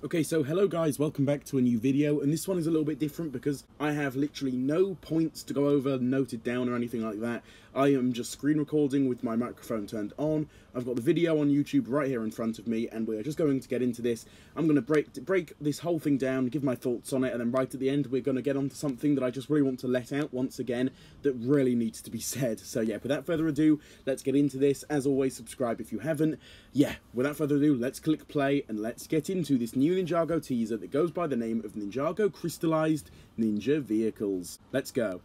Okay, so hello guys, welcome back to a new video, and this one is a little bit different because I have literally no points to go over, noted down or anything like that. I am just screen recording with my microphone turned on. I've got the video on YouTube right here in front of me, and we're just going to get into this. I'm going to break this whole thing down, give my thoughts on it, and then right at the end we're going to get onto something that I just really want to let out once again that really needs to be said. So yeah, without further ado, let's get into this. As always, subscribe if you haven't. Yeah, without further ado, let's click play and let's get into this new Ninjago teaser that goes by the name of Ninjago Crystalized Ninja Vehicles. Let's go.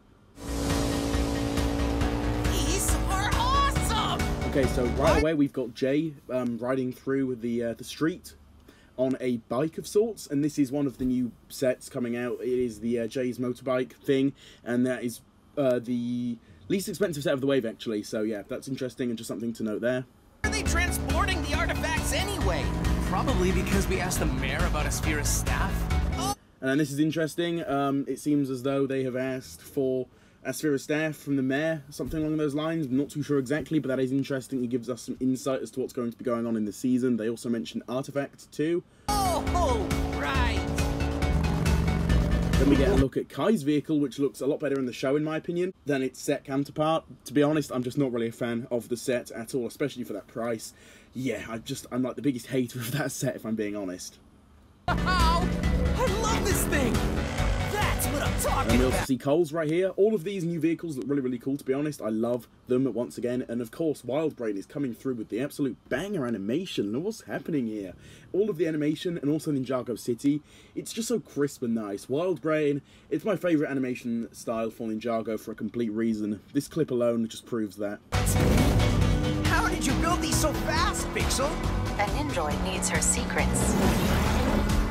These are awesome! Okay, so right away we've got Jay riding through the street on a bike of sorts, and this is one of the new sets coming out. It is the Jay's motorbike thing, and that is the least expensive set of the wave actually, so yeah, that's interesting and just something to note there. Why are they transporting the artifacts anyway? Probably because we asked the mayor about Asphira's staff. And then this is interesting. It seems as though they have asked for Asphira's staff from the mayor, something along those lines. I'm not too sure exactly, but that is interesting. It gives us some insight as to what's going to be going on in the season. They also mentioned artifacts too. Oh, right. Then we get a look at Kai's vehicle, which looks a lot better in the show, in my opinion, than its set counterpart. To be honest, I'm just not really a fan of the set at all, especially for that price. Yeah, I'm like the biggest hater of that set, if I'm being honest. Wow! I love this thing! That's what I'm talking And we also about! see Coles right here. All of these new vehicles look really, really cool, to be honest. I love them once again. And of course, Wildbrain is coming through with the absolute banger animation. Look what's happening here. All of the animation and also Ninjago City. It's just so crisp and nice. Wildbrain, it's my favourite animation style for Ninjago for a complete reason. This clip alone just proves that. How did you build these so fast, Pixel? An android needs her secrets.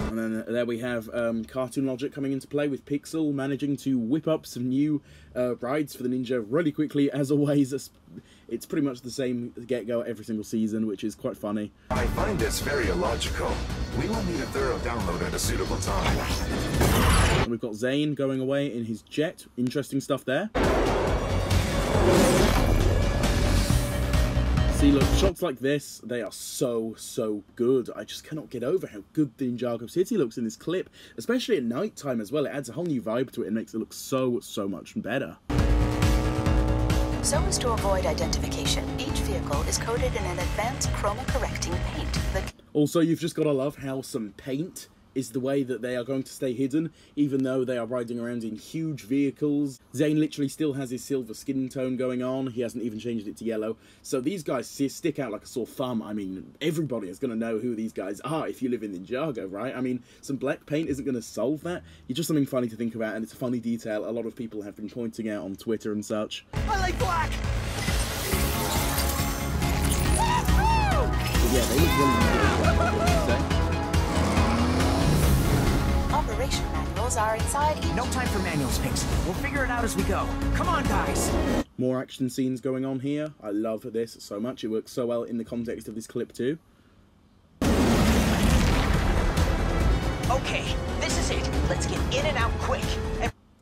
And then there we have cartoon logic coming into play with Pixel managing to whip up some new rides for the Ninja really quickly. As always, it's pretty much the same get-go every single season, which is quite funny. I find this very illogical. We will need a thorough download at a suitable time. And we've got Zane going away in his jet. Interesting stuff there. See, look, shots like this, they are so good. I just cannot get over how good the Ninjago City looks in this clip, especially at night time as well. It adds a whole new vibe to it and makes it look so much better. So as to avoid identification, each vehicle is coated in an advanced chroma-correcting paint. Also, you've just got to love how some paint is the way that they are going to stay hidden, even though they are riding around in huge vehicles. Zane literally still has his silver skin tone going on. He hasn't even changed it to yellow. So these guys stick out like a sore thumb. I mean, everybody is going to know who these guys are if you live in Ninjago, right? I mean, some black paint isn't going to solve that. It's just something funny to think about, and it's a funny detail a lot of people have been pointing out on Twitter and such. I like black! But yeah, they look really nice. Operation manuals are inside each... No time for manuals, Pixel. We'll figure it out as we go. Come on, guys! More action scenes going on here. I love this so much. It works so well in the context of this clip too. Okay, this is it. Let's get in and out quick.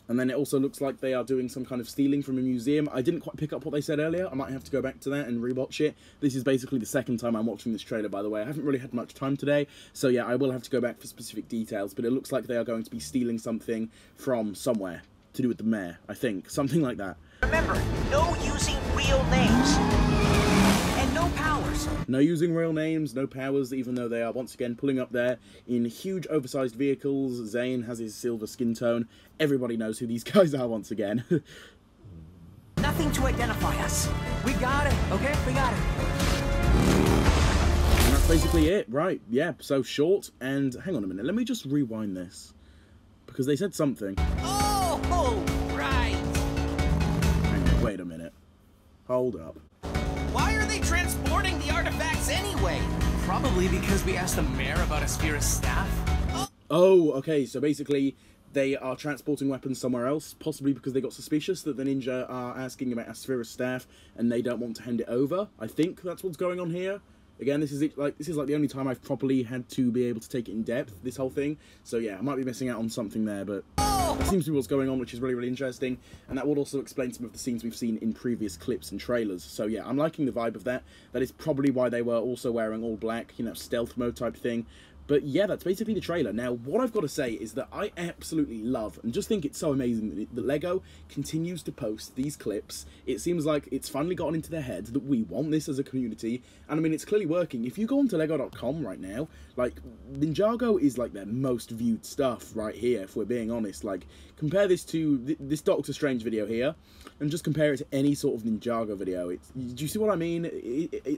And then it also looks like they are doing some kind of stealing from a museum. I didn't quite pick up what they said earlier. I might have to go back to that and rewatch it. This is basically the second time I'm watching this trailer, by the way. I haven't really had much time today, so yeah, I will have to go back for specific details, but it looks like they are going to be stealing something from somewhere to do with the mayor, I think. Something like that. Remember, no using real names. And no powers. No using real names, no powers, even though they are once again pulling up there in huge oversized vehicles. Zane has his silver skin tone. Everybody knows who these guys are once again. Nothing to identify us. We got it, okay? We got it. And that's basically it, right? Yeah, so short, and hang on a minute, let me just rewind this. Because they said something. Oh, right. Hang on, wait a minute. Hold up. Why are they transporting the artifacts anyway? Probably because we asked the mayor about Asphira's staff. Oh, okay, so basically they are transporting weapons somewhere else, possibly because they got suspicious that the ninja are asking about Asphira's staff and they don't want to hand it over. I think that's what's going on here. Again, this is like the only time I've properly had to be able to take it in depth, this whole thing. So yeah, I might be missing out on something there, but that seems to be what's going on, which is really interesting. And that would also explain some of the scenes we've seen in previous clips and trailers. So yeah, I'm liking the vibe of that. That is probably why they were also wearing all black, you know, stealth mode type thing. But yeah, that's basically the trailer. Now, what I've got to say is that I absolutely love and just think it's so amazing that LEGO continues to post these clips. It seems like it's finally gotten into their heads that we want this as a community, and I mean, it's clearly working. If you go onto lego.com right now, like, Ninjago is like their most viewed stuff right here, if we're being honest. Like, compare this to this Doctor Strange video here, and just compare it to any sort of Ninjago video. Do you see what I mean?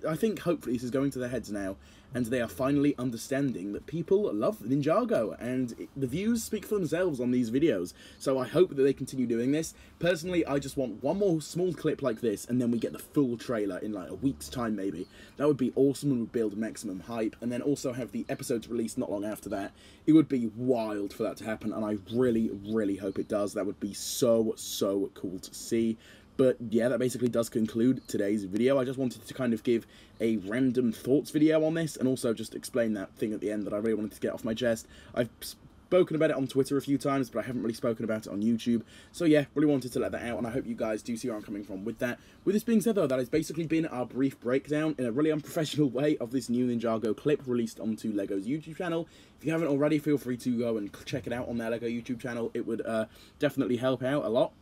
I think hopefully this is going to their heads now, and they are finally understanding that people love Ninjago, and the views speak for themselves on these videos. So I hope that they continue doing this. Personally, I just want one more small clip like this, and then we get the full trailer in like a week's time maybe. That would be awesome and would build maximum hype, and then also have the episodes released not long after that. It would be wild for that to happen, and I really, really hope it does. That would be so, so cool to see. But yeah, that basically does conclude today's video. I just wanted to kind of give a random thoughts video on this, and also just explain that thing at the end that I really wanted to get off my chest. I've spoken about it on Twitter a few times, but I haven't really spoken about it on YouTube. So yeah, really wanted to let that out, and I hope you guys do see where I'm coming from with that. With this being said though, that has basically been our brief breakdown in a really unprofessional way of this new Ninjago clip released onto LEGO's YouTube channel. If you haven't already, feel free to go and check it out on their LEGO YouTube channel. It would definitely help out a lot,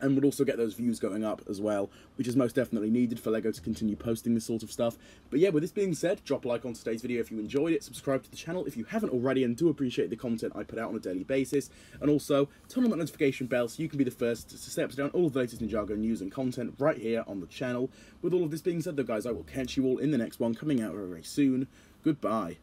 and would also get those views going up as well, which is most definitely needed for LEGO to continue posting this sort of stuff. But yeah, with this being said, drop a like on today's video if you enjoyed it, subscribe to the channel if you haven't already, and do appreciate the content I put out on a daily basis, and also turn on that notification bell so you can be the first to stay up to date on all of the latest Ninjago news and content right here on the channel. With all of this being said though guys, I will catch you all in the next one coming out very, very soon. Goodbye.